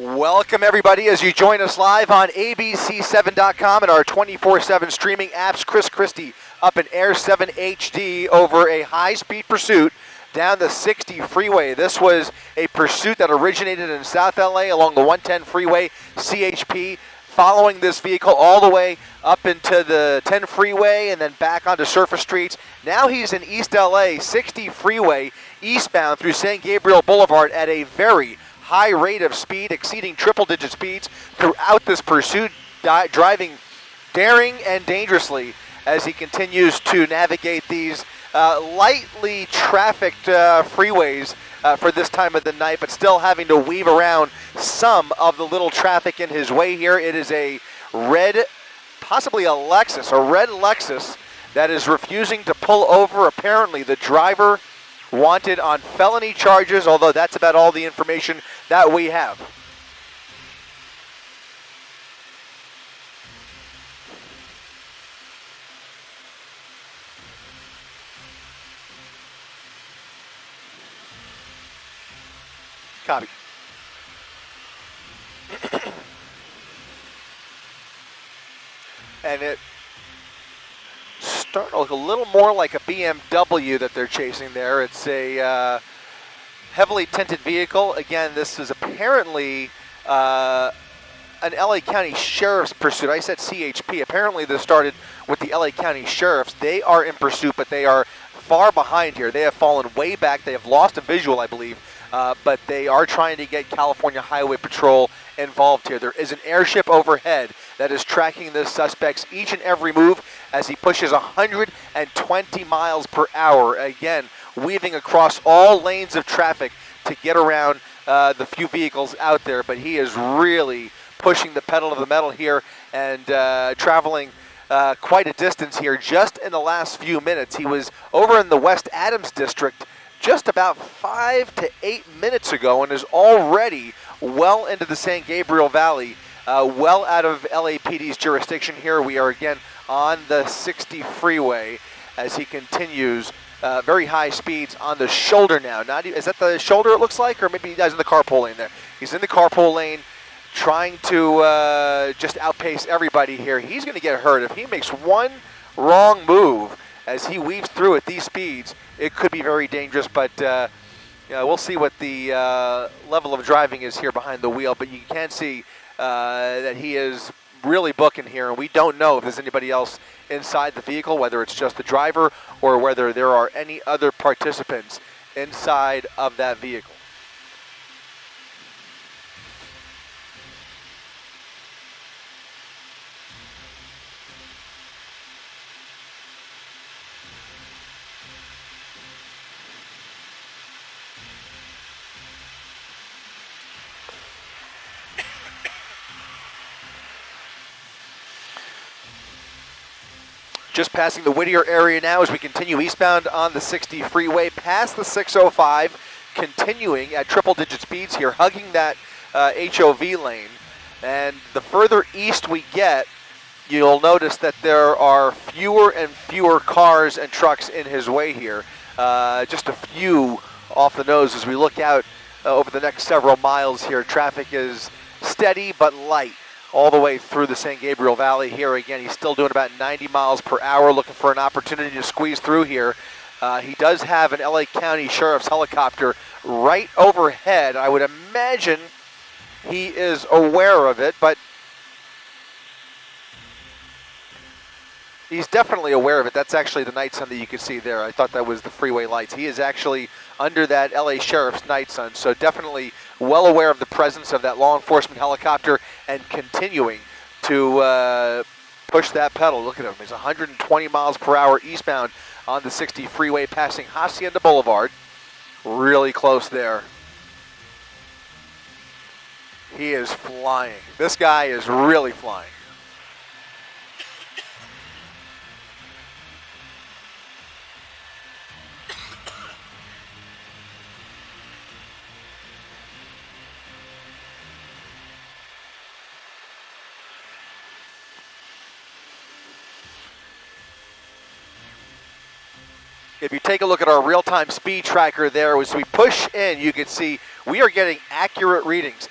Welcome, everybody, as you join us live on ABC7.com and our 24/7 streaming apps. Chris Christie up in Air 7 HD over a high-speed pursuit down the 60 freeway. This was a pursuit that originated in South LA along the 110 freeway, CHP, following this vehicle all the way up into the 10 freeway and then back onto surface streets. Now he's in East LA, 60 freeway, eastbound through San Gabriel Boulevard at a very high rate of speed, exceeding triple-digit speeds throughout this pursuit, driving daring and dangerously as he continues to navigate these lightly trafficked freeways for this time of the night, but still having to weave around some of the little traffic in his way here. It is a red, possibly a red Lexus that is refusing to pull over. Apparently the driver wanted on felony charges, although that's about all the information that we have. Copy. And it starting to look a little more like a BMW that they're chasing there. It's a heavily tinted vehicle. Again, this is apparently an LA County Sheriff's pursuit. I said CHP. Apparently this started with the LA County Sheriffs. They are in pursuit, but they are far behind here. They have fallen way back. They have lost a visual, I believe, but they are trying to get California Highway Patrol involved here. There is an airship overhead that is tracking the suspect's each and every move as he pushes 120 miles per hour, again, weaving across all lanes of traffic to get around the few vehicles out there. But he is really pushing the pedal to the metal here and traveling quite a distance here just in the last few minutes. He was over in the West Adams district just about 5 to 8 minutes ago and is already well into the San Gabriel Valley, well out of LAPD's jurisdiction here. We are again on the 60 freeway as he continues very high speeds on the shoulder now. Is that the shoulder it looks like, or maybe he's in the carpool lane there? He's in the carpool lane trying to just outpace everybody here. He's going to get hurt. If he makes one wrong move as he weaves through at these speeds, it could be very dangerous, but we'll see what the level of driving is here behind the wheel. But you can see that he is really booking here, and we don't know if there's anybody else inside the vehicle, whether it's just the driver or whether there are any other participants inside of that vehicle. Just passing the Whittier area now as we continue eastbound on the 60 freeway, past the 605, continuing at triple-digit speeds here, hugging that HOV lane. And the further east we get, you'll notice that there are fewer and fewer cars and trucks in his way here. Just a few off the nose as we look out over the next several miles here. Traffic is steady but light all the way through the San Gabriel Valley here. Again, he's still doing about 90 miles per hour, looking for an opportunity to squeeze through here. He does have an LA County Sheriff's helicopter right overhead. I would imagine he is aware of it, but he's definitely aware of it. That's actually the night sun that you can see there. I thought that was the freeway lights. He is actually under that LA Sheriff's night sun, so definitely well aware of the presence of that law enforcement helicopter and continuing to push that pedal. Look at him. He's 120 miles per hour eastbound on the 60 freeway, passing Hacienda Boulevard. Really close there. He is flying. This guy is really flying. If you take a look at our real-time speed tracker there, as we push in, you can see We are getting accurate readings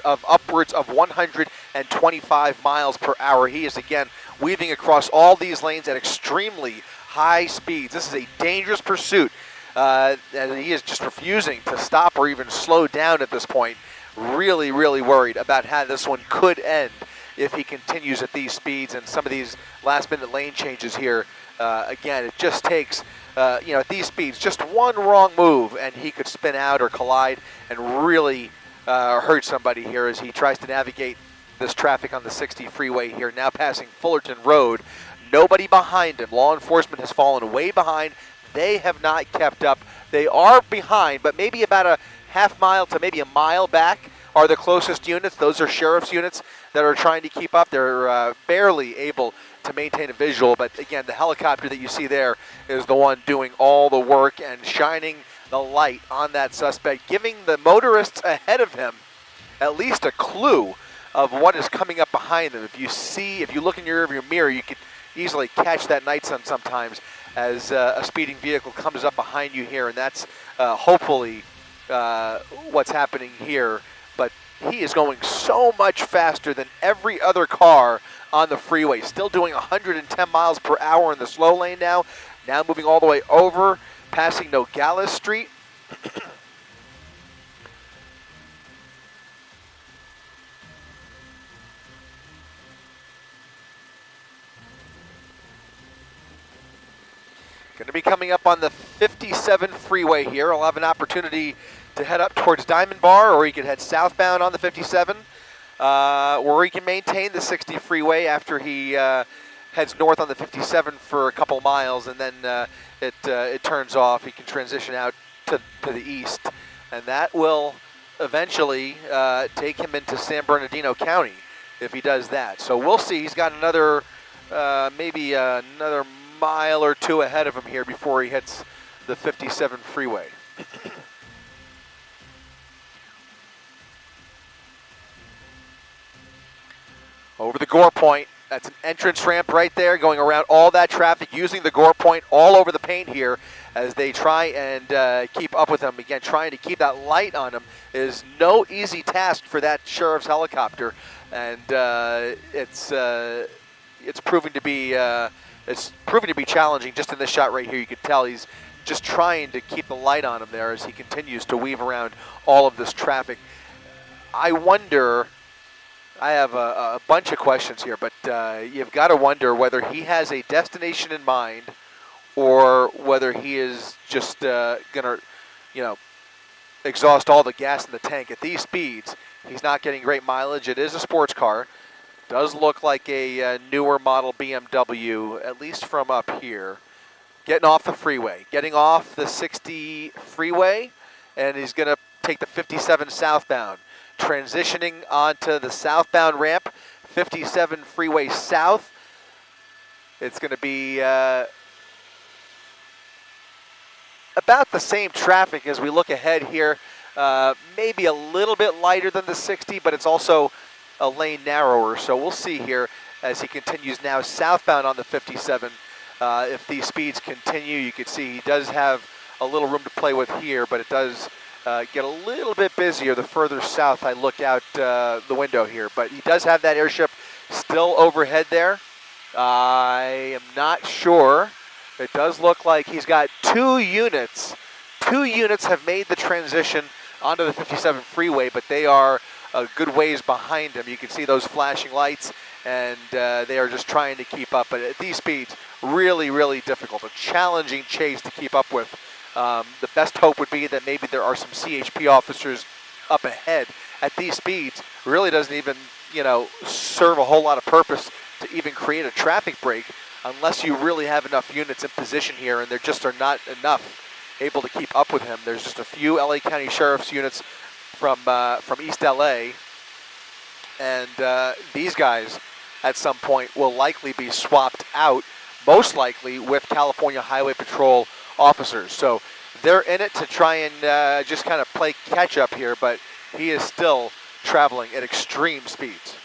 of upwards of 125 miles per hour. He is, again, weaving across all these lanes at extremely high speeds. This is a dangerous pursuit, and he is just refusing to stop or even slow down at this point. Really, really worried about how this one could end if he continues at these speeds and some of these last-minute lane changes here. Again, it just takes, at these speeds, just one wrong move, and he could spin out or collide and really hurt somebody here as he tries to navigate this traffic on the 60 freeway here, now passing Fullerton Road. Nobody behind him. Law enforcement has fallen way behind. They have not kept up. They are behind, but maybe about a half mile to maybe a mile back are the closest units. Those are sheriff's units that are trying to keep up. They're barely able to maintain a visual, but again, the helicopter that you see there is the one doing all the work and shining the light on that suspect, giving the motorists ahead of him at least a clue of what is coming up behind them. If you look in your rearview mirror, you can easily catch that night sun sometimes as a speeding vehicle comes up behind you here, and that's hopefully what's happening here. But he is going so much faster than every other car on the freeway, still doing 110 miles per hour in the slow lane now moving all the way over, passing Nogales Street. Going to be coming up on the 57 freeway here. I'll have an opportunity to head up towards Diamond Bar, or he could head southbound on the 57, or he can maintain the 60 freeway after he heads north on the 57 for a couple miles, and then it turns off. He can transition out to the east, and that will eventually take him into San Bernardino County if he does that. So we'll see. He's got another maybe another mile or two ahead of him here before he hits the 57 freeway. Over the Gore Point. That's an entrance ramp right there, going around all that traffic, using the Gore Point all over the paint here as they try and keep up with him. Again, trying to keep that light on him is no easy task for that sheriff's helicopter, and it's proving to be challenging. Just in this shot right here, you can tell he's just trying to keep the light on him there as he continues to weave around all of this traffic. I wonder. I have a bunch of questions here, but you've got to wonder whether he has a destination in mind or whether he is just going to, exhaust all the gas in the tank. At these speeds, he's not getting great mileage. It is a sports car. Does look like a newer model BMW, at least from up here. Getting off the freeway, getting off the 60 freeway, and he's going to take the 57 southbound. Transitioning onto the southbound ramp, 57 freeway south. It's going to be about the same traffic as we look ahead here. Maybe a little bit lighter than the 60, but it's also a lane narrower. So we'll see here as he continues now southbound on the 57. If these speeds continue, you can see he does have a little room to play with here, but it does get a little bit busier the further south I look out the window here. But he does have that airship still overhead there. I am not sure. It does look like he's got two units. Two units have made the transition onto the 57 freeway, but they are a good ways behind him. You can see those flashing lights, and they are just trying to keep up. But at these speeds, really, really difficult. A challenging chase to keep up with. The best hope would be that maybe there are some CHP officers up ahead. At these speeds, really doesn't even, serve a whole lot of purpose to even create a traffic break unless you really have enough units in position here, and there just are not enough able to keep up with him. There's just a few LA County Sheriff's units from East LA, and these guys at some point will likely be swapped out, most likely with California Highway Patrol officers. So they're in it to try and just kind of play catch up here, but he is still traveling at extreme speeds.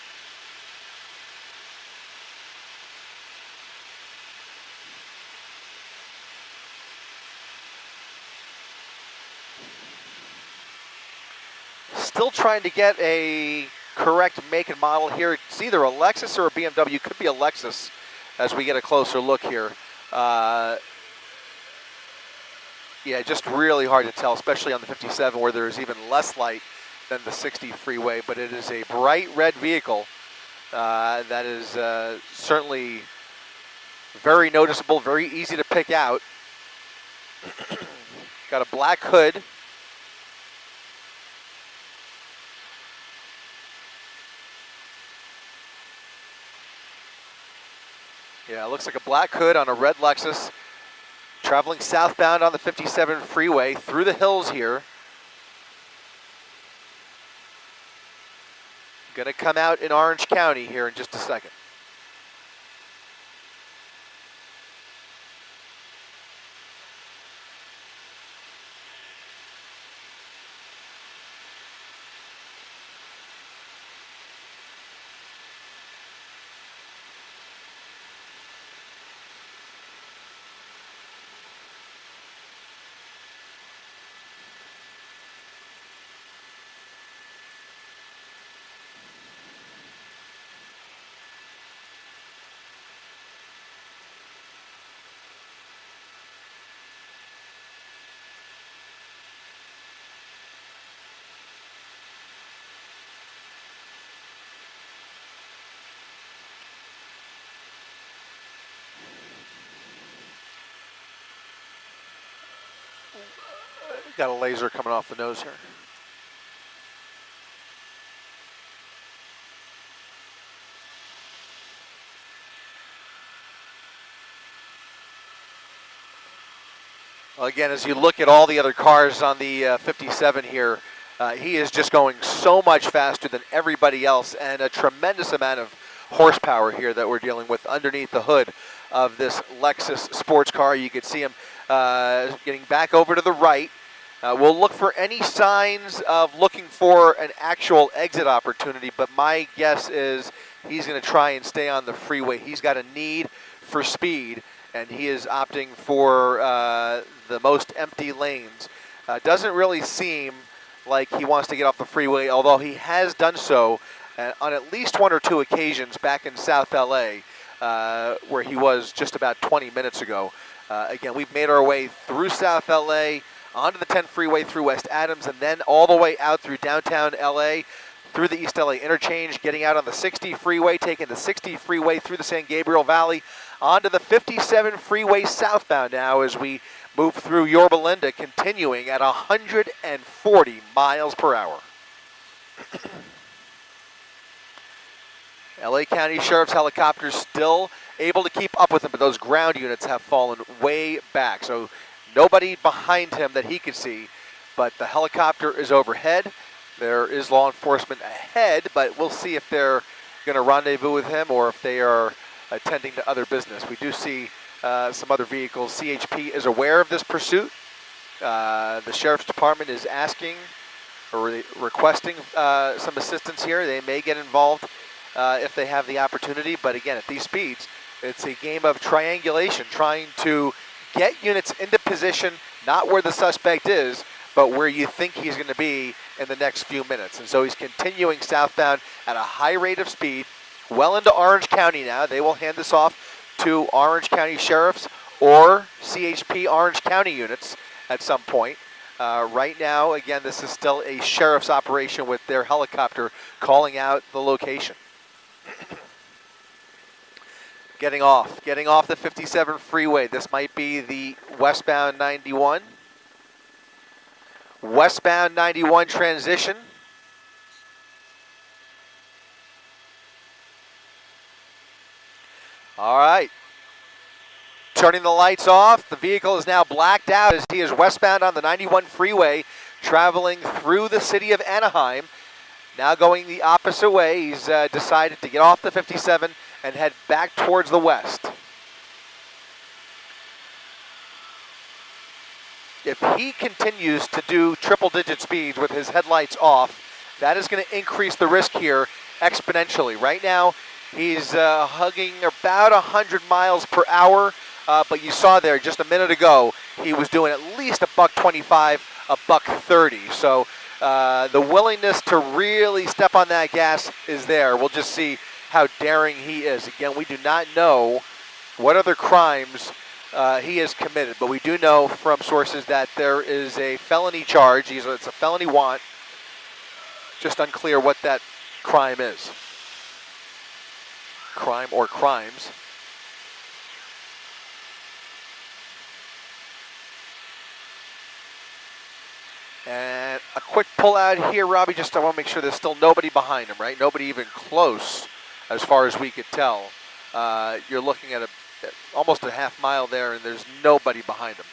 Still trying to get a correct make and model here. It's either a Lexus or a BMW. Could be a Lexus as we get a closer look here. Yeah, just really hard to tell, especially on the 57 where there's even less light than the 60 freeway. But it is a bright red vehicle that is certainly very noticeable, very easy to pick out. Got a black hood. Yeah, it looks like a black hood on a red Lexus, traveling southbound on the 57 freeway through the hills here. Gonna come out in Orange County here in just a second. Got a laser coming off the nose here. Well, again, as you look at all the other cars on the 57 here, he is just going so much faster than everybody else, and a tremendous amount of horsepower here that we're dealing with underneath the hood of this Lexus sports car. You can see him getting back over to the right. We'll look for any signs of looking for an actual exit opportunity, but my guess is he's going to try and stay on the freeway. He's got a need for speed, and he is opting for the most empty lanes. Doesn't really seem like he wants to get off the freeway, although he has done so on at least one or two occasions back in South LA, where he was just about 20 minutes ago. Again, we've made our way through South LA, onto the 10 freeway through West Adams, and then all the way out through downtown LA, through the East LA interchange, getting out on the 60 freeway, taking the 60 freeway through the San Gabriel Valley, onto the 57 freeway southbound now as we move through Yorba Linda, continuing at 140 miles per hour. LA County Sheriff's helicopters still able to keep up with him, but those ground units have fallen way back. So nobody behind him that he can see, but the helicopter is overhead. There is law enforcement ahead, but we'll see if they're going to rendezvous with him or if they are attending to other business. We do see some other vehicles. CHP is aware of this pursuit. The Sheriff's Department is asking or requesting some assistance here. They may get involved if they have the opportunity, but again, at these speeds, it's a game of triangulation, trying to get units into position, not where the suspect is, but where you think he's going to be in the next few minutes. And so he's continuing southbound at a high rate of speed, well into Orange County now. They will hand this off to Orange County Sheriffs or CHP Orange County units at some point. Right now, again, this is still a sheriff's operation with their helicopter calling out the location. Getting off the 57 freeway. This might be the westbound 91. Westbound 91 transition. All right. Turning the lights off. The vehicle is now blacked out as he is westbound on the 91 freeway, traveling through the city of Anaheim. Now going the opposite way. He's decided to get off the 57 and head back towards the west. If he continues to do triple-digit speeds with his headlights off, that is going to increase the risk here exponentially. Right now, he's hugging about 100 miles per hour, but you saw there just a minute ago, he was doing at least $125, $130. So The willingness to really step on that gas is there. We'll just see how daring he is. Again, we do not know what other crimes he has committed, but we do know from sources that there is a felony charge. It's a felony want. Just unclear what that crime is. Crime or crimes. And a quick pull out here, Robbie. Just I want to make sure there's still nobody behind him, right? Nobody even close, as far as we could tell. You're looking at almost a half mile there, and there's nobody behind him.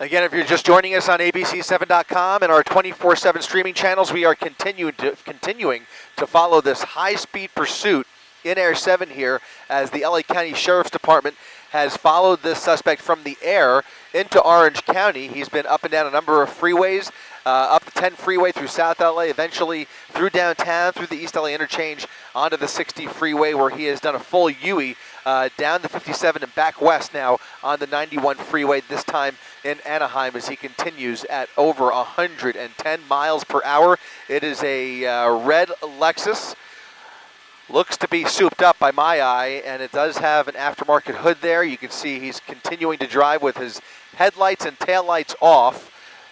Again, if you're just joining us on ABC7.com and our 24/7 streaming channels, we are continuing to follow this high-speed pursuit in Air 7 here as the LA County Sheriff's Department has followed this suspect from the air into Orange County. He's been up and down a number of freeways, up the 10 freeway through South LA, eventually through downtown, through the East LA interchange, onto the 60 freeway where he has done a full U-turn, down the 57 and back west now on the 91 freeway, this time in Anaheim as he continues at over 110 miles per hour. It is a red Lexus. Looks to be souped up by my eye, and it does have an aftermarket hood there. You can see he's continuing to drive with his headlights and taillights off.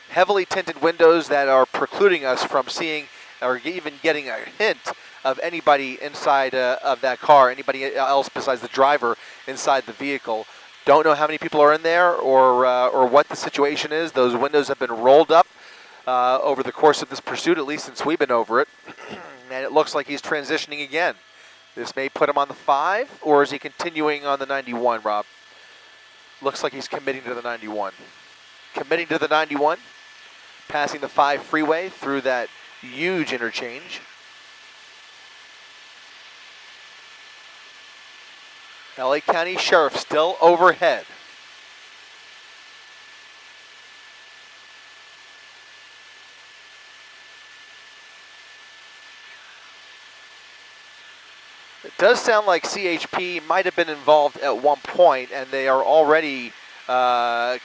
Heavily tinted windows that are precluding us from seeing or even getting a hint of anybody inside of that car, anybody else besides the driver inside the vehicle. Don't know how many people are in there or what the situation is. Those windows have been rolled up over the course of this pursuit, at least since we've been over it. And it looks like he's transitioning again. This may put him on the 5, or is he continuing on the 91, Rob? Looks like he's committing to the 91. Committing to the 91, passing the 5 freeway through that huge interchange. LA County Sheriff still overhead. It does sound like CHP might have been involved at one point, and they are already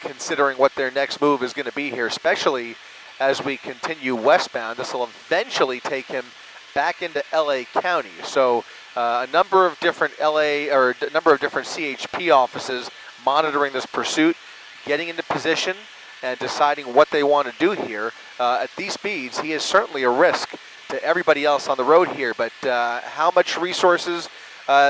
considering what their next move is going to be here, especially as we continue westbound. This will eventually take him back into LA County. So a number of different CHP offices monitoring this pursuit, getting into position, and deciding what they want to do here. At these speeds, he is certainly a risk to everybody else on the road here, but how much resources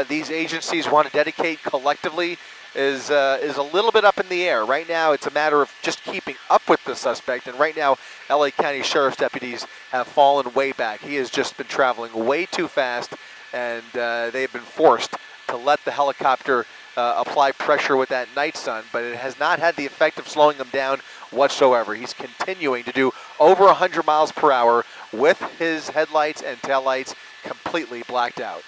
these agencies want to dedicate collectively is a little bit up in the air. Right now, it's a matter of just keeping up with the suspect, and right now, LA County Sheriff's deputies have fallen way back. He has just been traveling way too fast, and they've been forced to let the helicopter apply pressure with that night sun, but it has not had the effect of slowing him down whatsoever. He's continuing to do over 100 miles per hour with his headlights and taillights completely blacked out.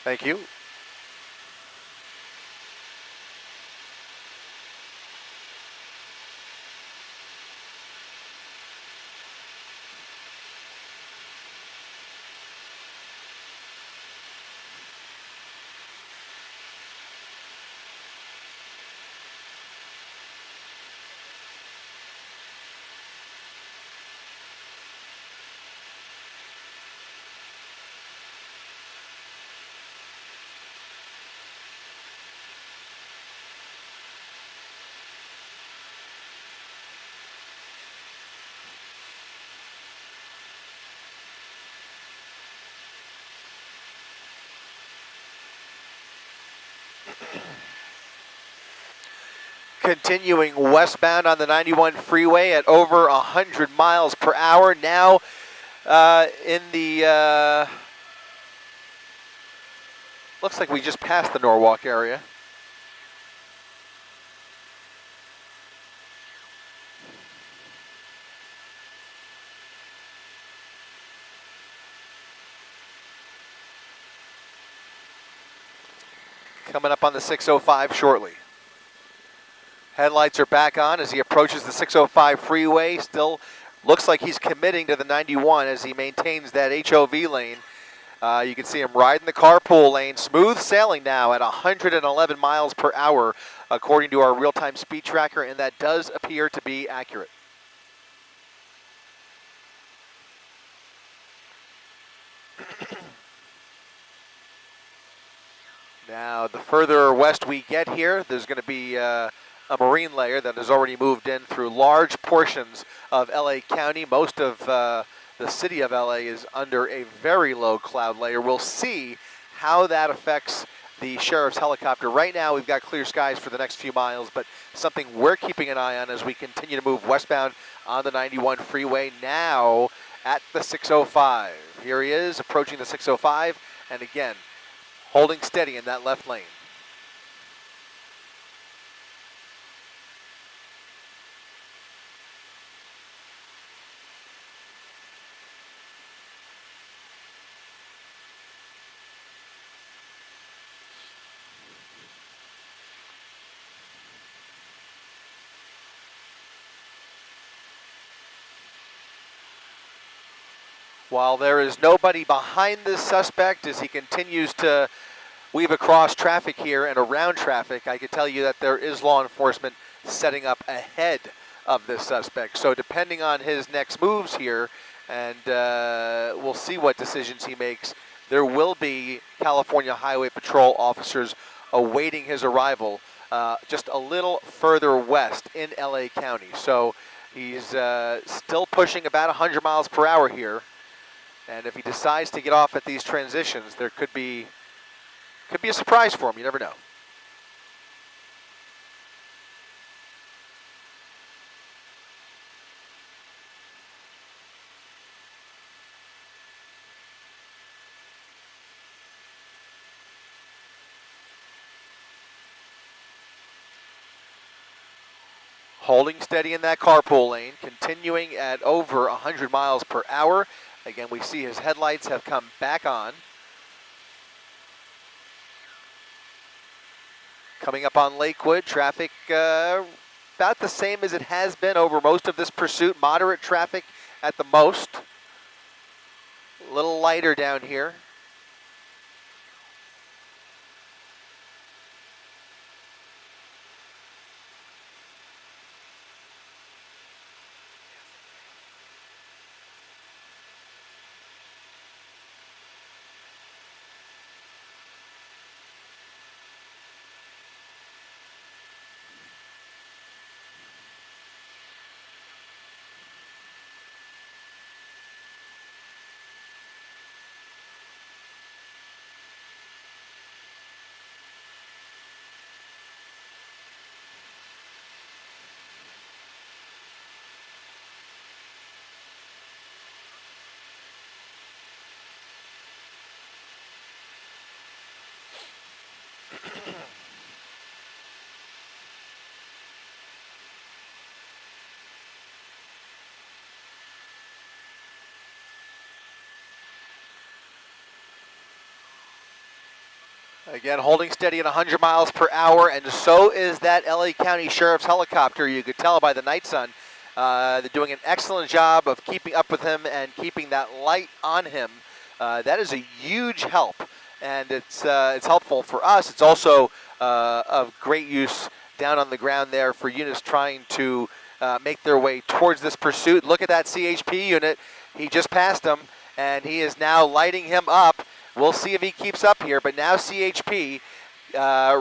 Thank you. Continuing westbound on the 91 freeway at over 100 miles per hour. Now in the, looks like we just passed the Norwalk area. Coming up on the 605 shortly. Headlights are back on as he approaches the 605 freeway. Still looks like he's committing to the 91 as he maintains that HOV lane. You can see him riding the carpool lane. Smooth sailing now at 111 miles per hour, according to our real-time speed tracker, and that does appear to be accurate. Now, the further west we get here, there's going to be a marine layer that has already moved in through large portions of LA County. Most of the city of LA is under a very low cloud layer. We'll see how that affects the sheriff's helicopter. Right now, we've got clear skies for the next few miles, but something we're keeping an eye on as we continue to move westbound on the 91 freeway. Now at the 605. Here he is approaching the 605, and again, holding steady in that left lane. While there is nobody behind this suspect as he continues to weave across traffic here and around traffic, I can tell you that there is law enforcement setting up ahead of this suspect. So depending on his next moves here, and we'll see what decisions he makes, there will be California Highway Patrol officers awaiting his arrival just a little further west in LA County. So he's still pushing about 100 miles per hour here. And if he decides to get off at these transitions, there could be a surprise for him. You never know. Holding steady in that carpool lane, continuing at over 100 miles per hour. Again, we see his headlights have come back on. Coming up on Lakewood, traffic about the same as it has been over most of this pursuit. Moderate traffic at the most. A little lighter down here. Again, holding steady at 100 miles per hour, and so is that LA County Sheriff's helicopter. You could tell by the night sun. They're doing an excellent job of keeping up with him and keeping that light on him. That is a huge help, and it's helpful for us. It's also of great use down on the ground there for units trying to make their way towards this pursuit. Look at that CHP unit. He just passed him, and he is now lighting him up. We'll see if he keeps up here, but now CHP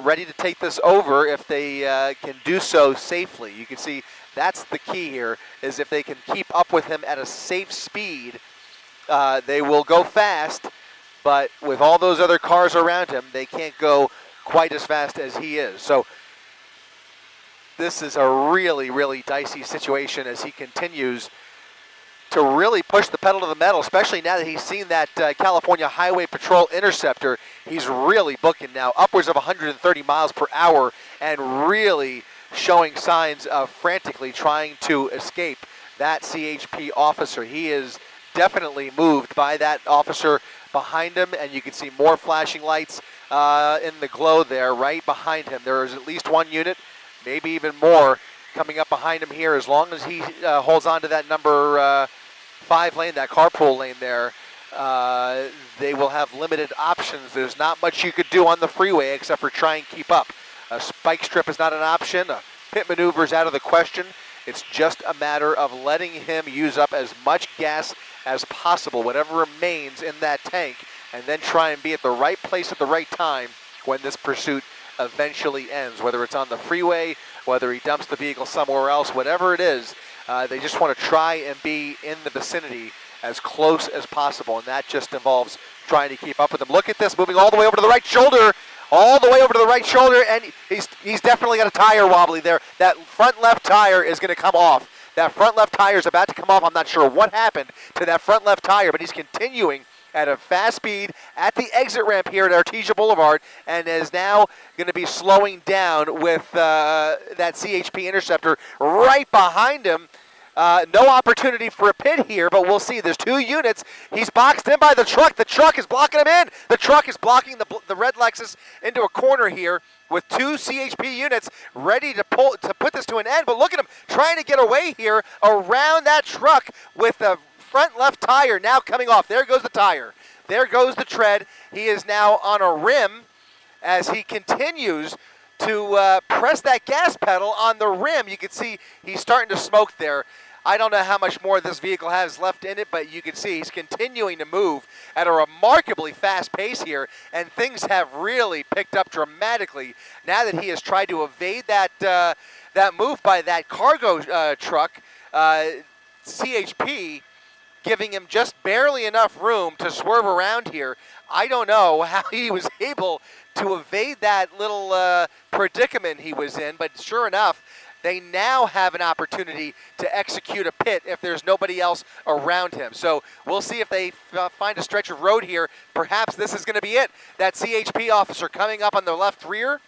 ready to take this over if they can do so safely. You can see that's the key here, is if they can keep up with him at a safe speed, they will go fast, but with all those other cars around him, they can't go quite as fast as he is. So this is a really, really dicey situation as he continues to really push the pedal to the metal, especially now that he's seen that California Highway Patrol Interceptor. He's really booking now, upwards of 130 miles per hour, and really showing signs of frantically trying to escape that CHP officer. He is definitely moved by that officer behind him, and you can see more flashing lights in the glow there right behind him. There is at least one unit, maybe even more, coming up behind him here. As long as he holds on to that number 5 lane, that carpool lane there, they will have limited options. There's not much you could do on the freeway except for try and keep up. A spike strip is not an option. A pit maneuver is out of the question. It's just a matter of letting him use up as much gas as possible, whatever remains in that tank, and then try and be at the right place at the right time when this pursuit eventually ends. Whether it's on the freeway, whether he dumps the vehicle somewhere else, whatever it is, they just want to try and be in the vicinity as close as possible, and that just involves trying to keep up with him. Look at this, moving all the way over to the right shoulder, all the way over to the right shoulder, and he's definitely got a tire wobbly there. That front left tire is going to come off. That front left tire is about to come off. I'm not sure what happened to that front left tire, but he's continuing at a fast speed at the exit ramp here at Artesia Boulevard, and is now going to be slowing down with that CHP Interceptor right behind him. No opportunity for a pit here, but we'll see. There's 2 units. He's boxed in by the truck. The truck is blocking him in. The truck is blocking the red Lexus into a corner here with 2 CHP units ready to put this to an end. But look at him trying to get away here around that truck with the front left tire now coming off. There goes the tire. There goes the tread. He is now on a rim as he continues to press that gas pedal on the rim. You can see he's starting to smoke there. I don't know how much more this vehicle has left in it, but you can see he's continuing to move at a remarkably fast pace here, and things have really picked up dramatically now that he has tried to evade that that move by that cargo truck. CHP giving him just barely enough room to swerve around here. I don't know how he was able to evade that little predicament he was in, but sure enough, they now have an opportunity to execute a pit if there's nobody else around him. So we'll see if they find a stretch of road here. Perhaps this is going to be it. That CHP officer coming up on the left rear.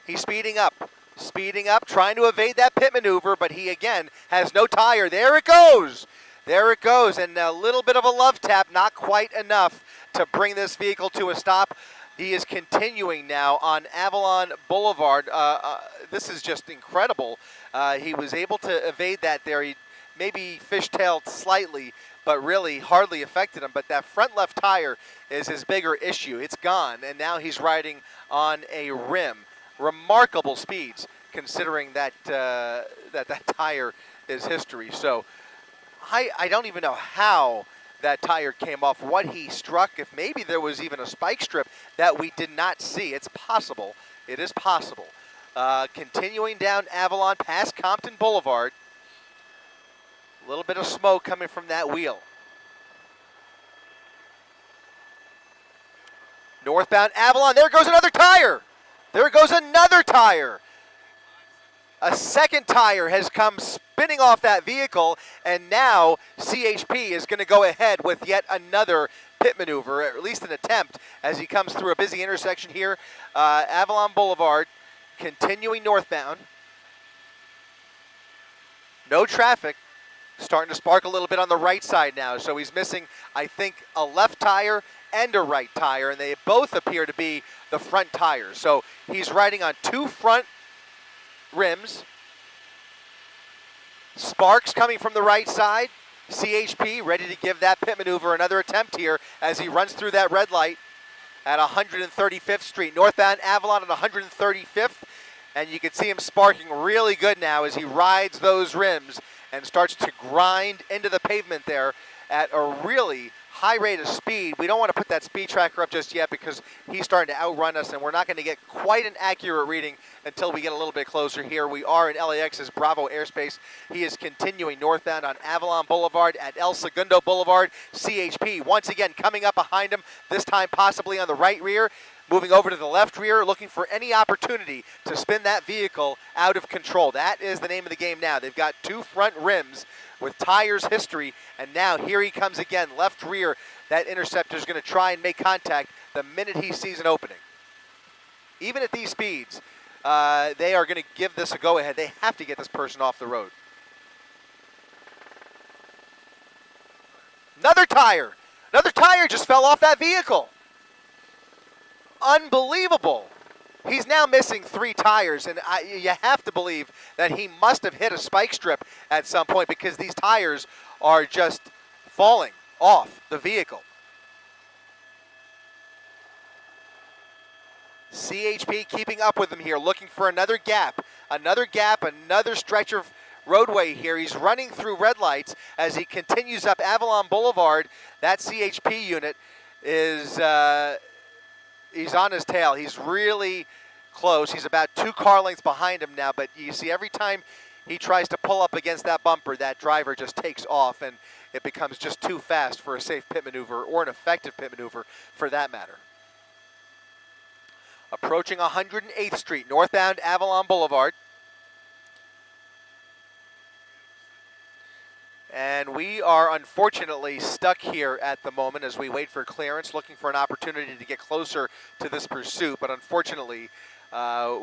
He's speeding up, trying to evade that pit maneuver, but he again has no tire. There it goes. There it goes, and a little bit of a love tap, not quite enough to bring this vehicle to a stop. He is continuing now on Avalon Boulevard. This is just incredible. He was able to evade that there. He maybe fishtailed slightly, but really hardly affected him. But that front left tire is his bigger issue. It's gone, and now he's riding on a rim. Remarkable speeds, considering that that tire is history. So I don't even know how that tire came off, what he struck, if maybe there was even a spike strip that we did not see. It's possible. It is possible. Continuing down Avalon past Compton Boulevard. A little bit of smoke coming from that wheel. Northbound Avalon. There goes another tire. There goes another tire. A second tire has come spinning off that vehicle, and now CHP is going to go ahead with yet another pit maneuver, or at least an attempt, as he comes through a busy intersection here. Avalon Boulevard, continuing northbound. No traffic. Starting to spark a little bit on the right side now, so he's missing, I think, a left tire and a right tire, and they both appear to be the front tires. So he's riding on 2 front rims. Sparks coming from the right side. CHP ready to give that pit maneuver another attempt here as he runs through that red light at 135th Street. Northbound Avalon at 135th. And you can see him sparking really good now as he rides those rims and starts to grind into the pavement there at a really high rate of speed. We don't want to put that speed tracker up just yet because he's starting to outrun us, and we're not going to get quite an accurate reading until we get a little bit closer here. We are in LAX's Bravo airspace. He is continuing northbound on Avalon Boulevard at El Segundo Boulevard. CHP once again coming up behind him, this time possibly on the right rear. Moving over to the left rear, looking for any opportunity to spin that vehicle out of control. That is the name of the game now. They've got two front rims with tires history, and now here he comes again, left rear. That Interceptor's going to try and make contact the minute he sees an opening. Even at these speeds, they are going to give this a go-ahead. They have to get this person off the road. Another tire just fell off that vehicle. Unbelievable. He's now missing 3 tires, and you have to believe that he must have hit a spike strip at some point because these tires are just falling off the vehicle. CHP keeping up with him here, looking for another gap, another stretch of roadway here. He's running through red lights as he continues up Avalon Boulevard. That CHP unit is... he's on his tail. He's really close. He's about 2 car lengths behind him now, but you see every time he tries to pull up against that bumper, that driver just takes off, and it becomes just too fast for a safe pit maneuver or an effective pit maneuver for that matter. Approaching 108th Street, northbound Avalon Boulevard. And we are unfortunately stuck here at the moment as we wait for clearance, looking for an opportunity to get closer to this pursuit. But unfortunately,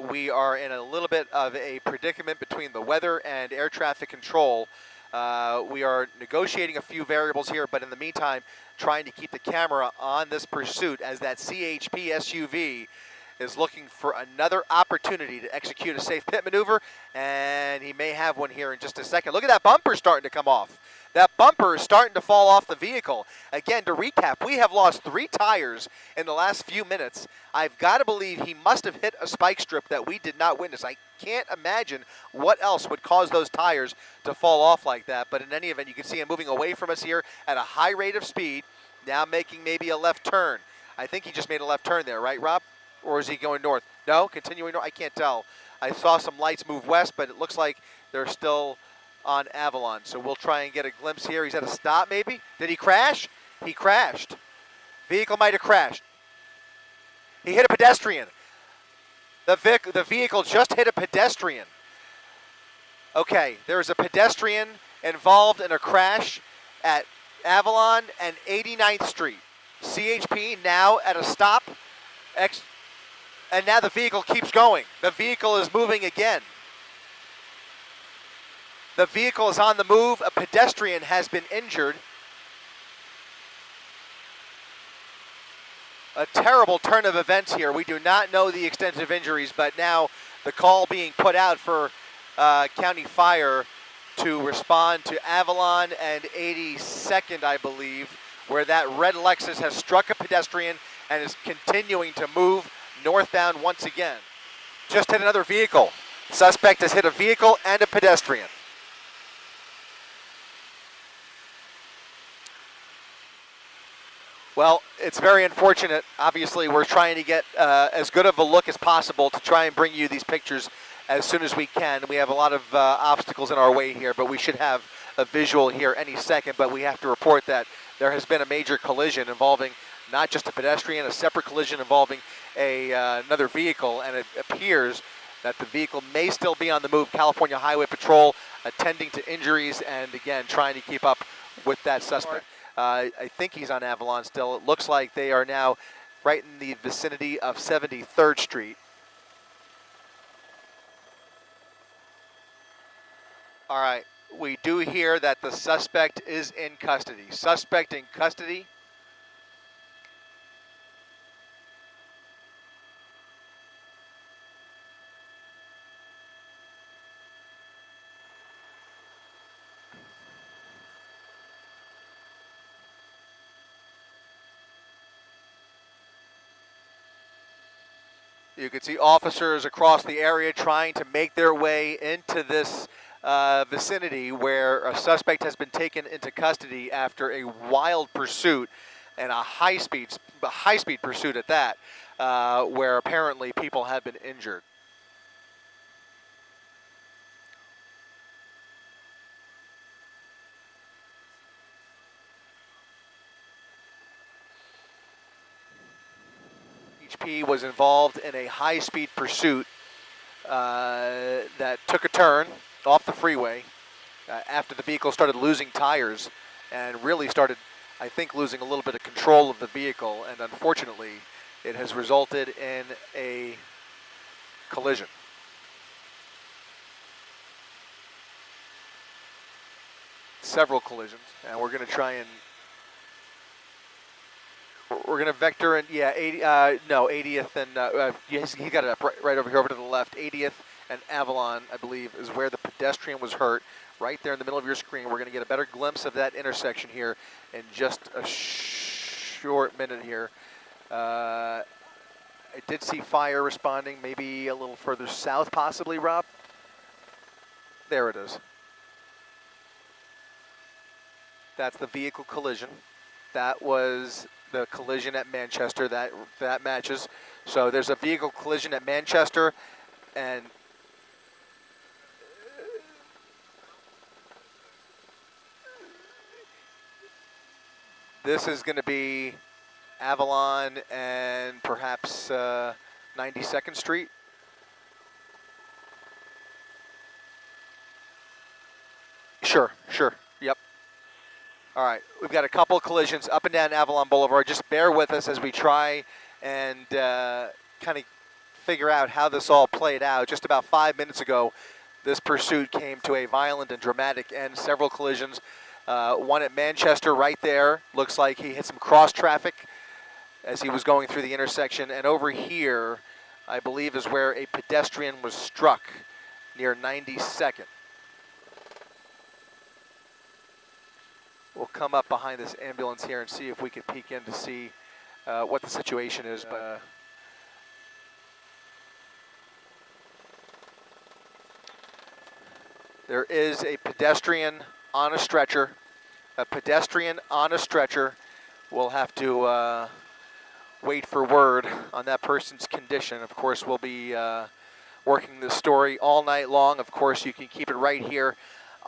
we are in a little bit of a predicament between the weather and air traffic control. We are negotiating a few variables here, but in the meantime, trying to keep the camera on this pursuit as that CHP SUV is looking for another opportunity to execute a safe pit maneuver, and he may have one here in just a second. Look at that bumper starting to come off. That bumper is starting to fall off the vehicle. Again, to recap, we have lost 3 tires in the last few minutes. I've got to believe he must have hit a spike strip that we did not witness. I can't imagine what else would cause those tires to fall off like that, but in any event, you can see him moving away from us here at a high rate of speed, now making maybe a left turn. I think he just made a left turn there, right, Rob? Or is he going north? No, continuing north. I can't tell. I saw some lights move west, but it looks like they're still on Avalon. So we'll try and get a glimpse here. He's at a stop, maybe. Did he crash? He crashed. Vehicle might have crashed. He hit a pedestrian. The vehicle just hit a pedestrian. Okay, there is a pedestrian involved in a crash at Avalon and 89th Street. CHP now at a stop. And now the vehicle keeps going. The vehicle is moving again. The vehicle is on the move. A pedestrian has been injured. A terrible turn of events here. We do not know the extent of injuries, but now the call being put out for County Fire to respond to Avalon and 82nd, I believe, where that red Lexus has struck a pedestrian and is continuing to move northbound once again. Just hit another vehicle. Suspect has hit a vehicle and a pedestrian. Well, it's very unfortunate. Obviously, we're trying to get as good of a look as possible to try and bring you these pictures as soon as we can. We have a lot of obstacles in our way here, but we should have a visual here any second. But we have to report that there has been a major collision involving not just a pedestrian, a separate collision involving another vehicle, and it appears that the vehicle may still be on the move. California Highway Patrol attending to injuries and, again, trying to keep up with that suspect. I think he's on Avalon still. It looks like they are now right in the vicinity of 73rd Street. All right, we do hear that the suspect is in custody. Suspect in custody. You can see officers across the area trying to make their way into this vicinity where a suspect has been taken into custody after a wild pursuit and a high-speed pursuit at that, where apparently people have been injured. HP was involved in a high-speed pursuit that took a turn off the freeway after the vehicle started losing tires and really started, I think, losing a little bit of control of the vehicle, and unfortunately it has resulted in a collision. Several collisions, and we're going to try and we're going to vector and 80th and yes, he got it up right over here over to the left. 80th and Avalon, I believe, is where the pedestrian was hurt. Right there in the middle of your screen. We're going to get a better glimpse of that intersection here in just a short minute here. I did see fire responding, maybe a little further south possibly, Rob. There it is. That's the vehicle collision. That was the collision at Manchester. That matches. So there's a vehicle collision at Manchester, and this is going to be Avalon and perhaps 92nd Street. Sure. Yep. All right, we've got a couple of collisions up and down Avalon Boulevard. Just bear with us as we try and kind of figure out how this all played out. Just about 5 minutes ago, this pursuit came to a violent and dramatic end. Several collisions. One at Manchester right there. Looks like he hit some cross traffic as he was going through the intersection. And over here, I believe, is where a pedestrian was struck near 92nd. We'll come up behind this ambulance here and see if we can peek in to see what the situation is. But there is a pedestrian on a stretcher. A pedestrian on a stretcher. We'll have to wait for word on that person's condition. Of course, we'll be working this story all night long. Of course, you can keep it right here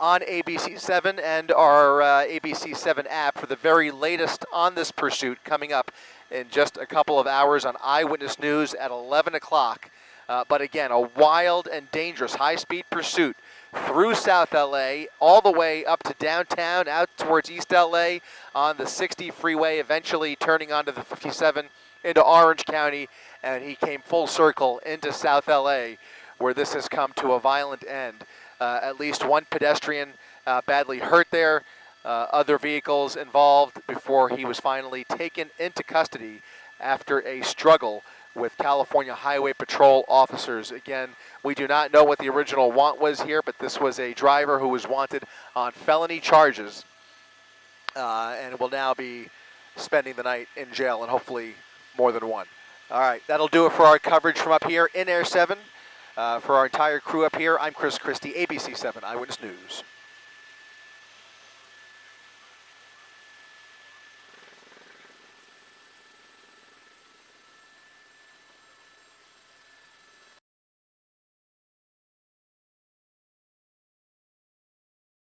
on ABC7 and our ABC7 app for the very latest on this pursuit, coming up in just a couple of hours on Eyewitness News at 11 o'clock. But again, a wild and dangerous high-speed pursuit through South LA, all the way up to downtown, out towards East LA on the 60 freeway, eventually turning onto the 57 into Orange County, and he came full circle into South LA, where this has come to a violent end. At least one pedestrian badly hurt there, other vehicles involved before he was finally taken into custody after a struggle with California Highway Patrol officers. Again, we do not know what the original want was here, but this was a driver who was wanted on felony charges and will now be spending the night in jail, and hopefully more than one. All right, that'll do it for our coverage from up here in Air 7. For our entire crew up here, I'm Chris Christie, ABC7 Eyewitness News.